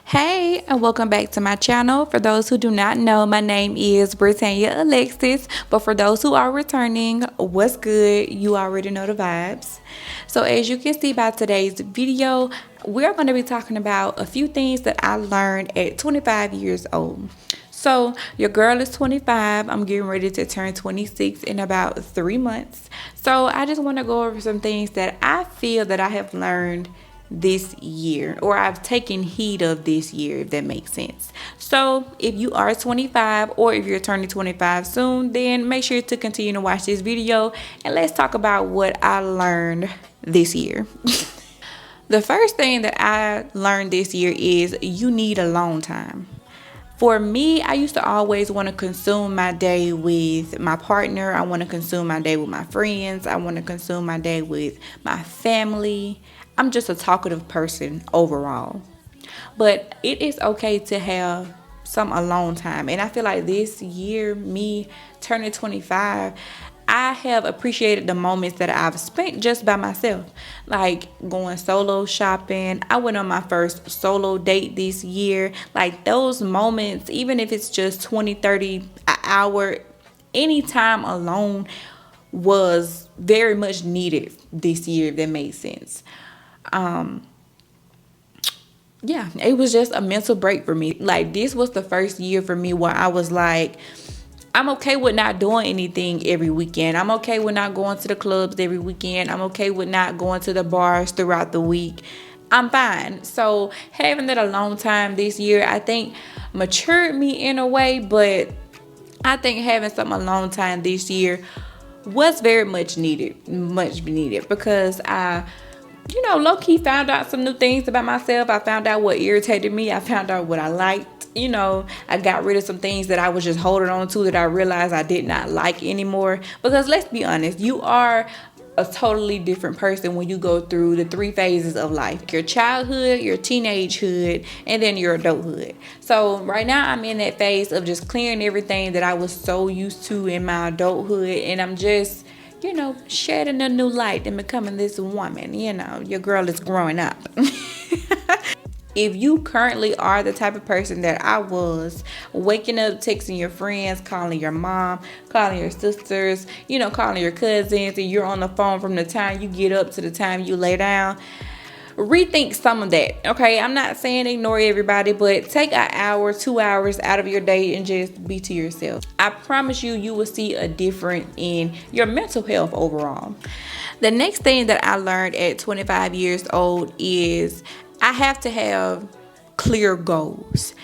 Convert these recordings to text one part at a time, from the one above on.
Hey, and welcome back to my channel. For those who do not know, my name is britanyaalexis, but for those who are returning, what's good? You already know the vibes. So as you can see by today's video, we're going to be talking about a few things that I learned at 25 years old. So your girl is 25. I'm getting ready to turn 26 in about 3 months. So I just want to go over some things that I feel that I have learned this year, or I've taken heed of this year, if that makes sense. So if you are 25, or if you're turning 25 soon, then make sure to continue to watch this video and let's talk about what I learned this year. The first thing that I learned this year is you need alone time. For me, I used to always want to consume my day with my partner. I want to consume my day with my friends. I want to consume my day with my family. I'm just a talkative person overall. But it is okay to have some alone time. And I feel like this year, me turning 25, I have appreciated the moments that I've spent just by myself. Like going solo shopping. I went on my first solo date this year. Like those moments, even if it's just 20, 30, an hour, any time alone was very much needed this year, if that makes sense. Yeah, it was just a mental break for me. Like this was the first year for me where I was like, I'm okay with not doing anything every weekend. I'm okay with not going to the clubs every weekend. I'm okay with not going to the bars throughout the week. I'm fine. So having that alone time this year, I think matured me in a way, but I think having some alone time this year was very much needed, because I low-key found out some new things about myself. I found out what irritated me. I found out what I liked. I got rid of some things that I was just holding on to that I realized I did not like anymore. Because let's be honest, you are a totally different person when you go through the 3 phases of life. Your childhood, your teenagehood, and then your adulthood. So right now I'm in that phase of just clearing everything that I was so used to in my adulthood. And I'm just shedding a new light and becoming this woman. Your girl is growing up. If you currently are the type of person that I was, waking up, texting your friends, calling your mom, calling your sisters, calling your cousins, and you're on the phone from the time you get up to the time you lay down, rethink some of that. Okay, I'm not saying ignore everybody, but take an hour, 2 hours out of your day and just be to yourself. I promise you will see a difference in your mental health overall. The next thing that I learned at 25 years old is I have to have clear goals.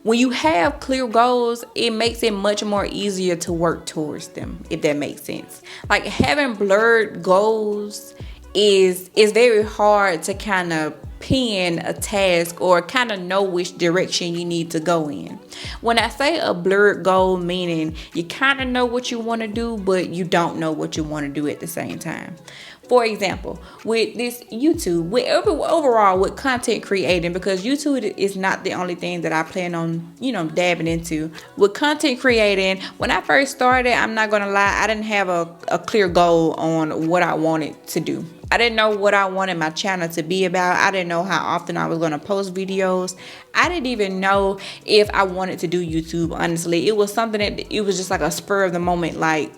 When you have clear goals, it makes it much more easier to work towards them, if that makes sense. Like having blurred goals is very hard to kind of pin a task or kind of know which direction you need to go in. When I say a blurred goal, meaning you kind of know what you want to do, but you don't know what you want to do at the same time. For example, with this YouTube, overall with content creating, because YouTube is not the only thing that I plan on, dabbing into. With content creating, when I first started, I'm not going to lie, I didn't have a clear goal on what I wanted to do. I didn't know what I wanted my channel to be about. I didn't know how often I was going to post videos. I didn't even know if I wanted to do YouTube, honestly. It was something that it was just like a spur of the moment. Like,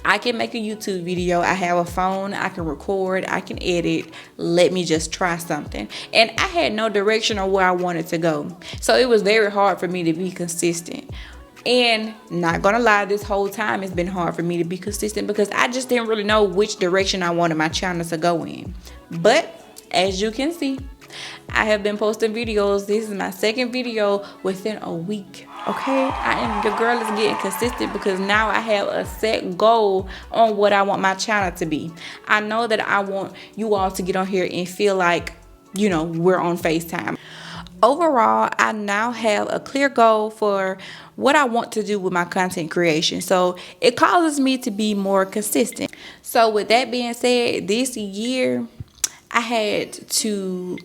I can make a YouTube video. I have a phone. I can record. I can edit. Let me just try something. And I had no direction on where I wanted to go. So it was very hard for me to be consistent. And not gonna lie, this whole time it's been hard for me to be consistent because I just didn't really know which direction I wanted my channel to go in. But as you can see, I have been posting videos. This is my second video within a week. Okay, your girl is getting consistent because now I have a set goal on what I want my channel to be. I know that I want you all to get on here and feel like, we're on FaceTime. Overall, I now have a clear goal for what I want to do with my content creation. So it causes me to be more consistent. So with that being said, this year I had to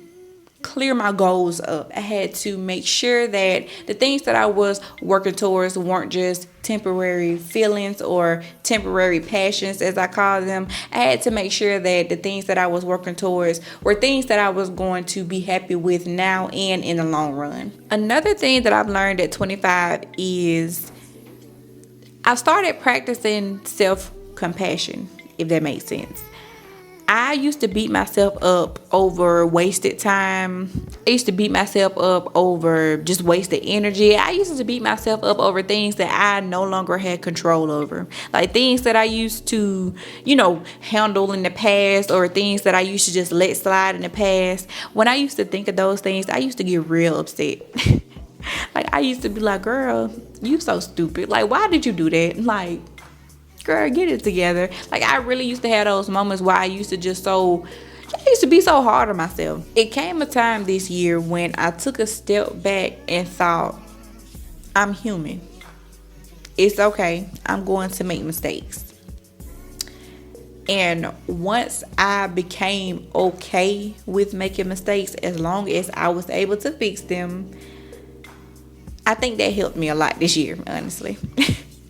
clear my goals up. I had to make sure that the things that I was working towards weren't just temporary feelings or temporary passions, as I call them. I had to make sure that the things that I was working towards were things that I was going to be happy with now and in the long run. Another thing that I've learned at 25 is I started practicing self-compassion, if that makes sense. I used to beat myself up over wasted time. I used to beat myself up over just wasted energy. I used to beat myself up over things that I no longer had control over. Like things that I used to, handle in the past, or things that I used to just let slide in the past. When I used to think of those things, I used to get real upset. Like I used to be like, girl, you so stupid. Like, why did you do that? Like, girl, get it together. Like I really used to have those moments where I used to be so hard on myself. It came a time this year when I took a step back and thought, I'm human. It's okay. I'm going to make mistakes. And once I became okay with making mistakes, as long as I was able to fix them, I think that helped me a lot this year, honestly.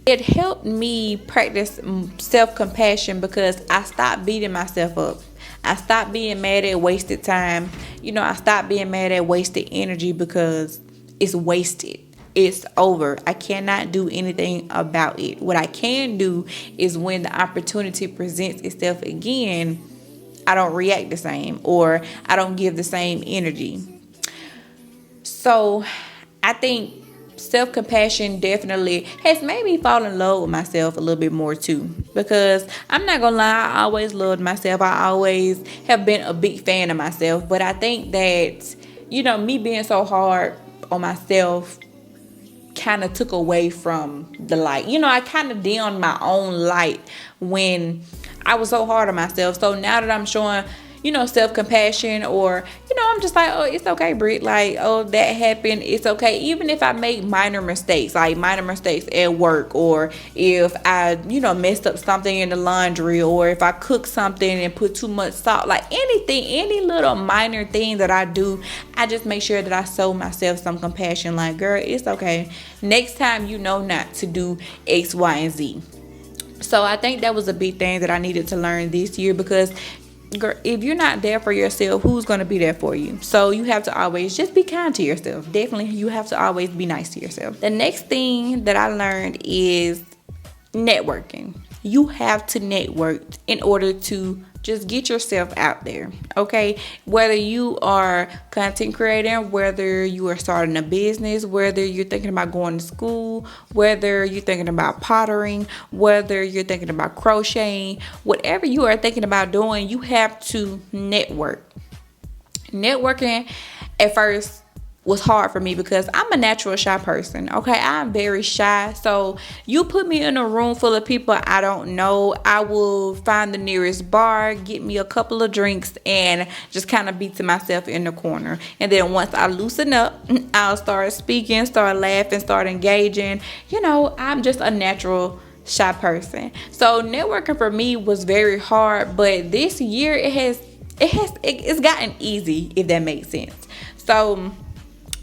It helped me practice self-compassion because I stopped beating myself up. I stopped being mad at wasted time. I stopped being mad at wasted energy because it's wasted. It's over. I cannot do anything about it. What I can do is when the opportunity presents itself again, I don't react the same, or I don't give the same energy. So I think self-compassion definitely has made me fall in love with myself a little bit more too, because I'm not gonna lie, I always loved myself. I always have been a big fan of myself, but I think that me being so hard on myself kind of took away from the light. I kind of dimmed my own light when I was so hard on myself. So now that I'm showing self-compassion, or I'm just like, oh, it's okay, Brit, like, oh, that happened, it's okay. Even if I make minor mistakes at work, or if I messed up something in the laundry, or if I cook something and put too much salt, like any little minor thing that I do, I just make sure that I show myself some compassion, like, girl, it's okay, next time not to do X, Y, and Z. So I think that was a big thing that I needed to learn this year, because girl, if you're not there for yourself, who's going to be there for you? So you have to always just be kind to yourself. Definitely, you have to always be nice to yourself. The next thing that I learned is networking. You have to network in order to just get yourself out there, okay? Whether you are content creating, whether you are starting a business, whether you're thinking about going to school, whether you're thinking about pottering, whether you're thinking about crocheting, whatever you are thinking about doing, you have to network. Networking at first was hard for me because I'm a natural shy person, okay? I'm very shy. So you put me in a room full of people I don't know, I will find the nearest bar, get me a couple of drinks, and just kind of be to myself in the corner. And then once I loosen up, I'll start speaking, start laughing, start engaging. I'm just a natural shy person. So networking for me was very hard, but this year it's gotten easy, if that makes sense. So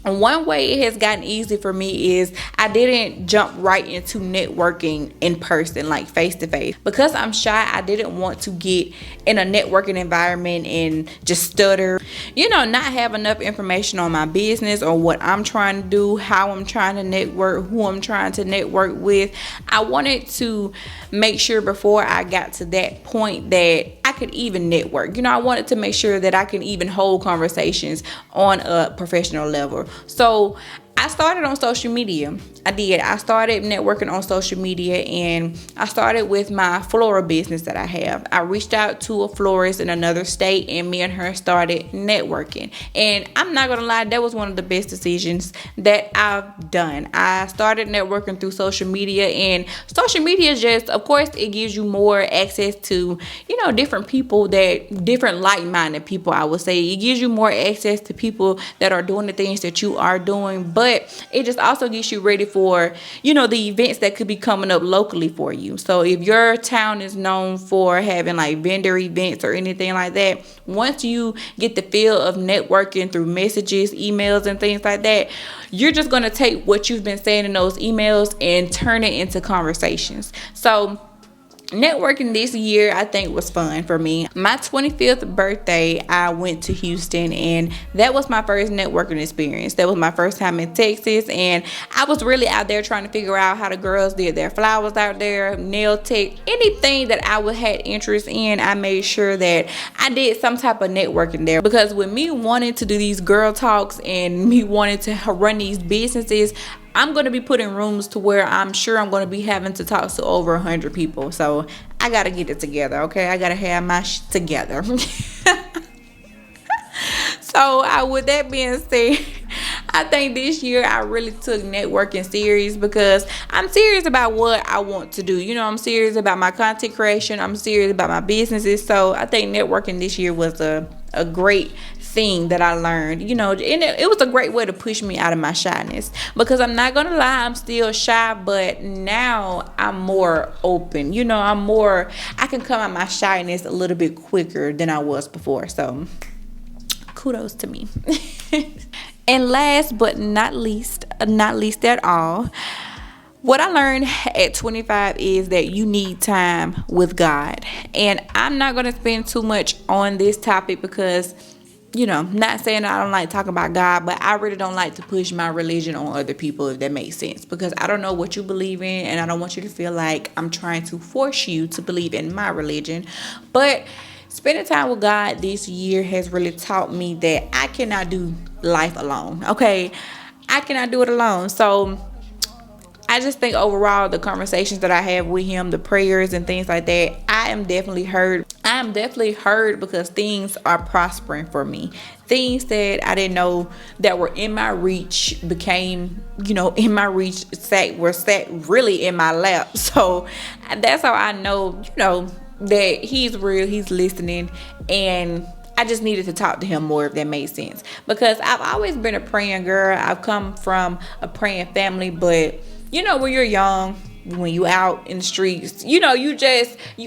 one way it has gotten easy for me is I didn't jump right into networking in person, like face to face. Because I'm shy, I didn't want to get in a networking environment and just stutter, not have enough information on my business or what I'm trying to do, how I'm trying to network, who I'm trying to network with. I wanted to make sure before I got to that point that I could even network. I wanted to make sure that I can even hold conversations on a professional level. So I started on social media. I started networking on social media, and I started with my floral business that I have. I reached out to a florist in another state, and me and her started networking. And I'm not gonna lie, that was one of the best decisions that I've done. I started networking through social media, and social media just, of course, it gives you more access to, different people, different like-minded people, I would say. It gives you more access to people that are doing the things that you are doing, but but it just also gets you ready for, you know, the events that could be coming up locally for you. So if your town is known for having like vendor events or anything like that, once you get the feel of networking through messages, emails, and things like that, you're just going to take what you've been saying in those emails and turn it into conversations. So networking this year, I think, was fun for me. My 25th birthday, I went to Houston, and that was my first networking experience. That was my first time in Texas, and I was really out there trying to figure out how the girls did their flowers out there, nail tech, anything that I would had interest in. I made sure that I did some type of networking there, because with me wanting to do these girl talks and me wanting to run these businesses, I'm going to be put in rooms to where I'm sure I'm going to be having to talk to over 100 people. So I got to get it together, okay? I got to have my shit together. So with that being said, I think this year I really took networking serious, because I'm serious about what I want to do. You know, I'm serious about my content creation. I'm serious about my businesses. So I think networking this year was a great thing that I learned, you know, and it was a great way to push me out of my shyness, because I'm not gonna lie, I'm still shy, but now I'm more open. You know, I can come out my shyness a little bit quicker than I was before. So kudos to me. And last but not least at all, what I learned at 25 is that you need time with God. And I'm not going to spend too much on this topic because, you know, not saying I don't like talking about God, but I really don't like to push my religion on other people, if that makes sense. Because I don't know what you believe in, and I don't want you to feel like I'm trying to force you to believe in my religion. But spending time with God this year has really taught me that I cannot do life alone, okay? I cannot do it alone. So I just think overall, the conversations that I have with him, the prayers and things like that, I am definitely heard. I am definitely heard, because things are prospering for me. Things that I didn't know that were in my reach became, you know, in my reach, were sat really in my lap. So that's how I know, you know, that he's real, he's listening, and I just needed to talk to him more, if that made sense. Because I've always been a praying girl. I've come from a praying family, but you know, when you're young, when you out in the streets, you know, you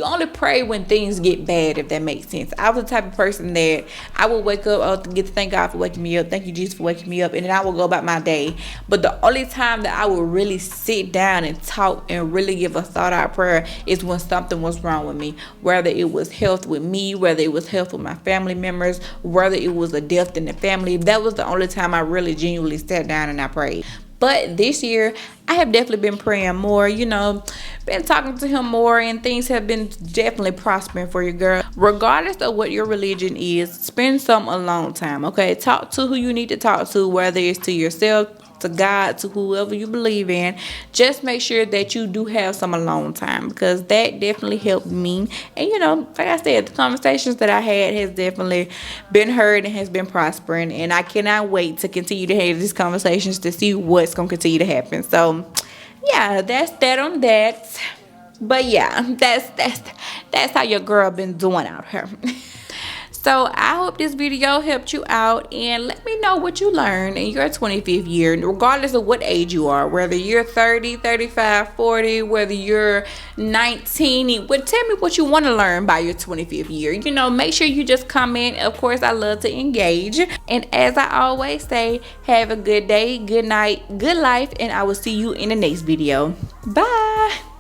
only pray when things get bad, if that makes sense. I was the type of person that I would wake up, get to thank God for waking me up, thank you Jesus for waking me up, and then I would go about my day. But the only time that I would really sit down and talk and really give a thought out prayer is when something was wrong with me, whether it was health with me, whether it was health with my family members, whether it was a death in the family. That was the only time I really genuinely sat down and I prayed. But this year, I have definitely been praying more, you know, been talking to him more, and things have been definitely prospering for your girl. Regardless of what your religion is, spend some alone time, okay? Talk to who you need to talk to, whether it's to yourself, to God, to whoever you believe in. Just make sure that you do have some alone time, because that definitely helped me. And you know, like I said, the conversations that I had has definitely been heard and has been prospering, and I cannot wait to continue to have these conversations to see what's going to continue to happen. So yeah, that's that on that. But yeah, that's how your girl been doing out here. So I hope this video helped you out, and let me know what you learned in your 25th year, regardless of what age you are, whether you're 30, 35, 40, whether you're 19. But tell me what you want to learn by your 25th year. You know, make sure you just comment. Of course, I love to engage. And as I always say, have a good day, good night, good life, and I will see you in the next video. Bye.